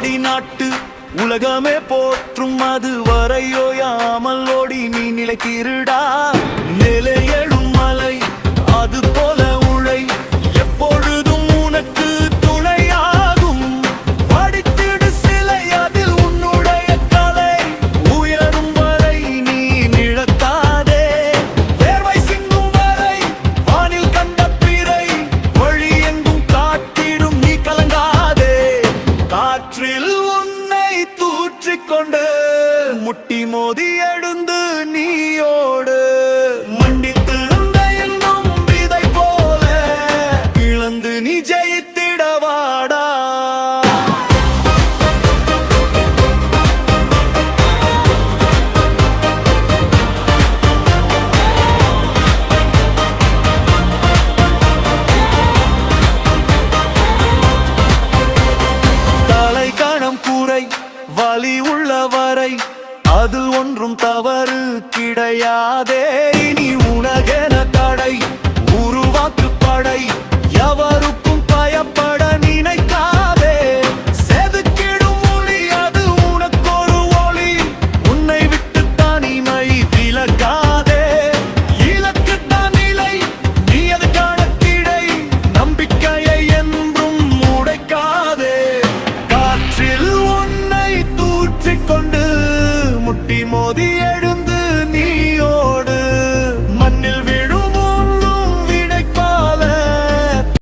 ஆடி நாட்டு உலகமே போற்றும் அது வரையோயாமல் ஓடி நீ நிலைத்திருடா. நிலையெழும் மலை அது போல உழை எப்பொழுதும் உனக்கு துணையாகும். படித்திடு சிலை அதில் உன்னுடைய கலை உயரும் வரை நீ நிழத்தாதே. வேர்வை சிந்தும் வரை வானில் கண்ட பிறை வழி எங்கும் காட்டிடும் நீ கலங்காதே. காற்றில் உன்னை தூற்றிக்கொண்டு முட்டி மோதி எழுந்து நீயோடு. நீ ஜெயித்திடவாடா. தலை கணம் கூரை வலி உள்ளவரை அதில் ஒன்றும் தவறு கிடையாதே. நீ உனகென தடை உருவாக்கு படை எவருக்கும் பயப்பட நினைக்காதே. செதுக்கிடும் ஒளி அது உனக்கொரு ஒளி உன்னை விட்டு தனிமை விலகாதே. இலக்குத்தான் நிலை நீ அதுக்கான கிடை நம்பிக்கையை என்றும் உடைக்காதே. காற்றில் உன்னை தூற்றிக்கொண்டு முட்டி மோதி